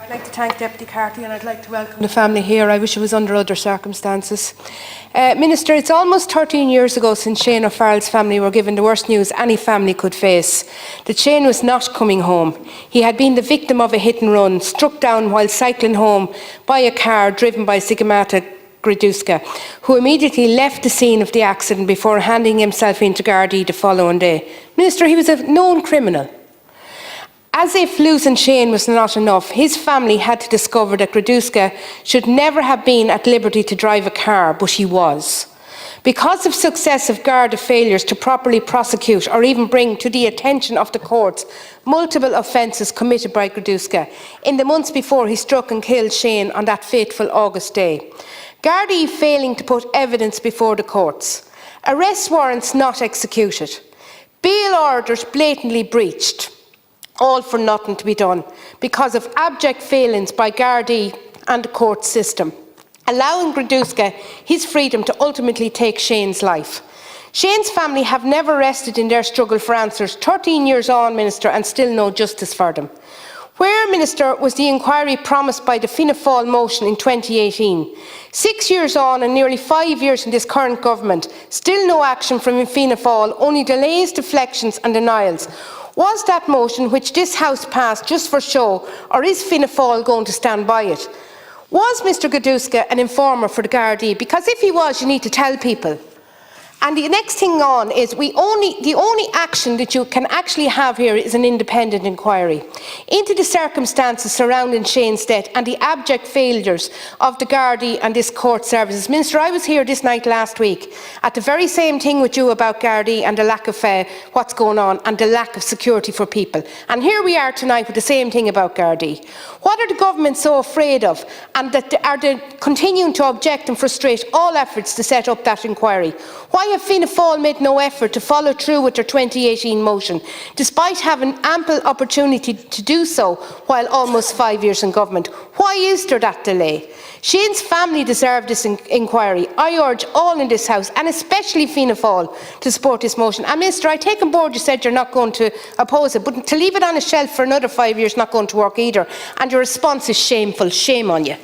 I'd like to thank Deputy Carty and I'd like to welcome the family here. I wish it was under other circumstances. Minister, it's almost 13 years ago since Shane O'Farrell's family were given the worst news any family could face, that Shane was not coming home. He had been the victim of a hit and run, struck down while cycling home by a car driven by Sigmata Graduska, who immediately left the scene of the accident before handing himself into Gardaí the following day. Minister, he was a known criminal. As if losing Shane was not enough, his family had to discover that Graduska should never have been at liberty to drive a car, but he was. Because of successive Garda failures to properly prosecute or even bring to the attention of the courts multiple offences committed by Graduska in the months before he struck and killed Shane on that fateful August day. Gardaí failing to put evidence before the courts, arrest warrants not executed, bail orders blatantly breached, all for nothing to be done because of abject failings by Gardaí and the court system, allowing Graduska his freedom to ultimately take Shane's life. Shane's family have never rested in their struggle for answers, 13 years on, Minister, and still no justice for them. Where, Minister, was the inquiry promised by the Fianna Fáil motion in 2018? 6 years on and nearly 5 years in this current government, still no action from Fianna Fáil, only delays, deflections and denials. Was that motion which this House passed just for show, or is Fianna Fáil going to stand by it? Was Mr Graduska an informer for the Gardaí? Because if he was, you need to tell people. And the next thing on is the only action that you can actually have here is an independent inquiry into the circumstances surrounding Shane's death and the abject failures of the Gardaí and this court services. Minister, I was here this night last week at the very same thing with you about Gardaí and the lack of what's going on and the lack of security for people. And here we are tonight with the same thing about Gardaí. What are the government so afraid of, and that are they continuing to object and frustrate all efforts to set up that inquiry? Why have Fianna Fáil made no effort to follow through with their 2018 motion, despite having ample opportunity to do so while almost 5 years in government? Why is there that delay? Shane's family deserve this inquiry. I urge all in this House, and especially Fianna Fáil, to support this motion. And Minister, I take on board you said you're not going to oppose it, but to leave it on a shelf for another 5 years is not going to work either. And your response is shameful. Shame on you.